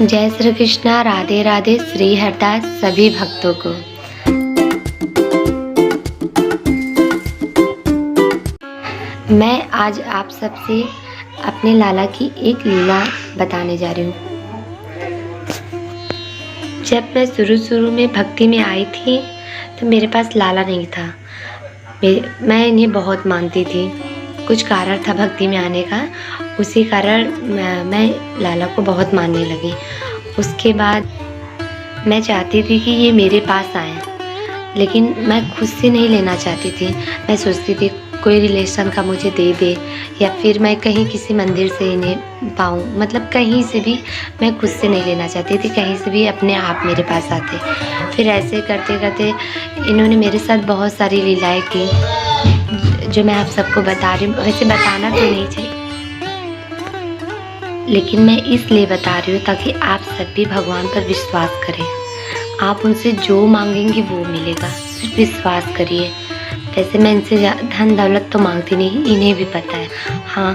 जय श्री कृष्णा। राधे राधे। श्री हरदास सभी भक्तों को। मैं आज आप सबसे अपने लाला की एक लीला बताने जा रही हूँ। जब मैं शुरू में भक्ति में आई थी तो मेरे पास लाला नहीं था। मैं इन्हें बहुत मानती थी। कुछ कारण था भक्ति में आने का, उसी कारण मैं लाला को बहुत मानने लगी। उसके बाद मैं चाहती थी कि ये मेरे पास आए, लेकिन मैं खुद से नहीं लेना चाहती थी। मैं सोचती थी कोई रिलेशन का मुझे दे दे, या फिर मैं कहीं किसी मंदिर से इन्हें पाऊँ। मतलब कहीं से भी मैं खुद से नहीं लेना चाहती थी, कहीं से भी अपने आप मेरे पास आते। फिर ऐसे करते करते इन्होंने मेरे साथ बहुत सारी लीलाएं की, जो मैं आप सबको बता रही हूँ। वैसे बताना तो नहीं चाहिए, लेकिन मैं इसलिए बता रही हूँ ताकि आप सब भी भगवान पर विश्वास करें। आप उनसे जो मांगेंगे वो मिलेगा, सिर्फ विश्वास करिए। वैसे मैं इनसे धन दौलत तो मांगती नहीं, इन्हें भी पता है। हाँ,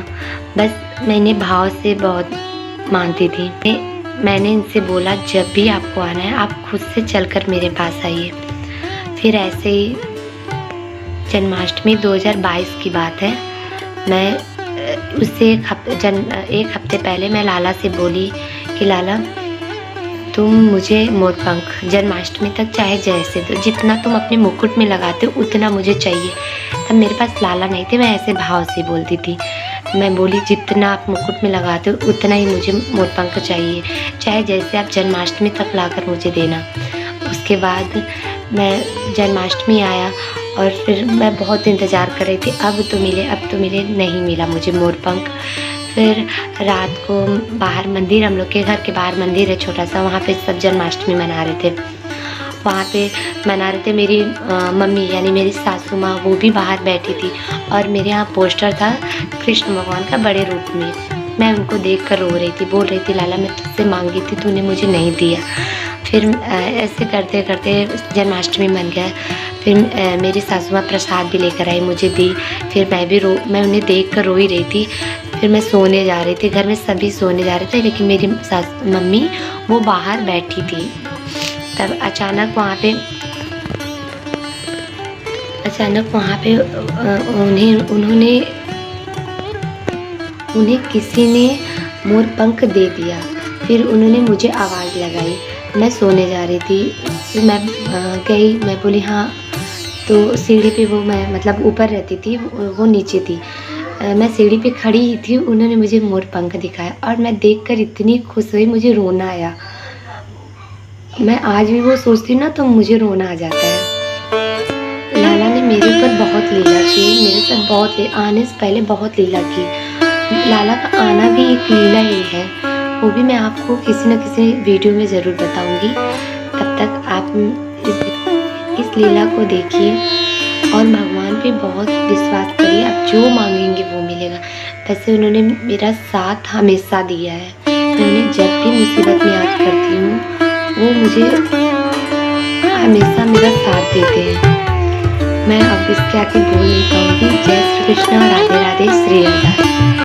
बस मैं इन्हें भाव से बहुत मानती थी। मैंने इनसे बोला जब भी आपको आना है आप खुद से चलकर मेरे पास आइए। फिर ऐसे ही जन्माष्टमी 2022 की बात है। मैं उससे एक हफ्ते पहले मैं लाला से बोली कि लाला तुम मुझे मोरपंख जन्माष्टमी तक चाहे जैसे दो, जितना तुम अपने मुकुट में लगाते हो उतना मुझे चाहिए। तब मेरे पास लाला नहीं थे, मैं ऐसे भाव से बोलती थी। मैं बोली जितना आप मुकुट में लगाते हो उतना ही मुझे मोरपंख चाहिए, चाहे जैसे आप जन्माष्टमी तक लाकर मुझे देना। उसके बाद मैं जन्माष्टमी आया और फिर मैं बहुत इंतज़ार कर रही थी, अब तो मिले, नहीं मिला मुझे मोरपंख। फिर रात को बाहर मंदिर, हम लोग के घर के बाहर मंदिर है छोटा सा, वहाँ पे सब जन्माष्टमी मना रहे थे। वहाँ पे मना रहे थे। मेरी मम्मी यानी मेरी सासू माँ वो भी बाहर बैठी थी, और मेरे यहाँ पोस्टर था कृष्ण भगवान का बड़े रूप में। मैं उनको देख कर रो रही थी, बोल रही थी लाला मैं तुझसे मांगी थी, तूने मुझे नहीं दिया। फिर ऐसे करते करते जन्माष्टमी बन गया। फिर मेरी सासू माँ प्रसाद भी लेकर आई, मुझे दी। फिर मैं उन्हें देख कर रो ही रही थी। फिर मैं सोने जा रही थी, घर में सभी सोने जा रहे थे, लेकिन मेरी मम्मी वो बाहर बैठी थी। तब अचानक वहाँ पे उन्हें किसी ने मोरपंख दे दिया। फिर उन्होंने मुझे आवाज़ लगाई, मैं सोने जा रही थी। फिर मैं गई, मैं बोली हाँ। तो सीढ़ी पे वो मैं मतलब ऊपर रहती थी, वो नीचे थी। मैं सीढ़ी पे खड़ी ही थी, उन्होंने मुझे मोरपंख दिखाया और मैं देखकर इतनी खुश हुई, मुझे रोना आया। मैं आज भी वो सोचती हूँ ना तो मुझे रोना आ जाता है। लाला ने मेरे ऊपर बहुत लीला की, मेरे साथ आने से पहले बहुत लीला की। लाला का आना भी एक लीला ही है, वो भी मैं आपको किसी न किसी वीडियो में ज़रूर बताऊंगी। तब तक आप इस लीला को देखिए और भगवान पे बहुत विश्वास करिए। आप जो मांगेंगे वो मिलेगा। वैसे उन्होंने मेरा साथ हमेशा दिया है। मैं उन्हें जब भी मुसीबत में याद करती हूँ, वो मुझे हमेशा मेरा साथ देते हैं। मैं अब इसके आगे बोल नहीं पाऊँगी। जय श्री कृष्णा। राधे राधे। श्री हरदास।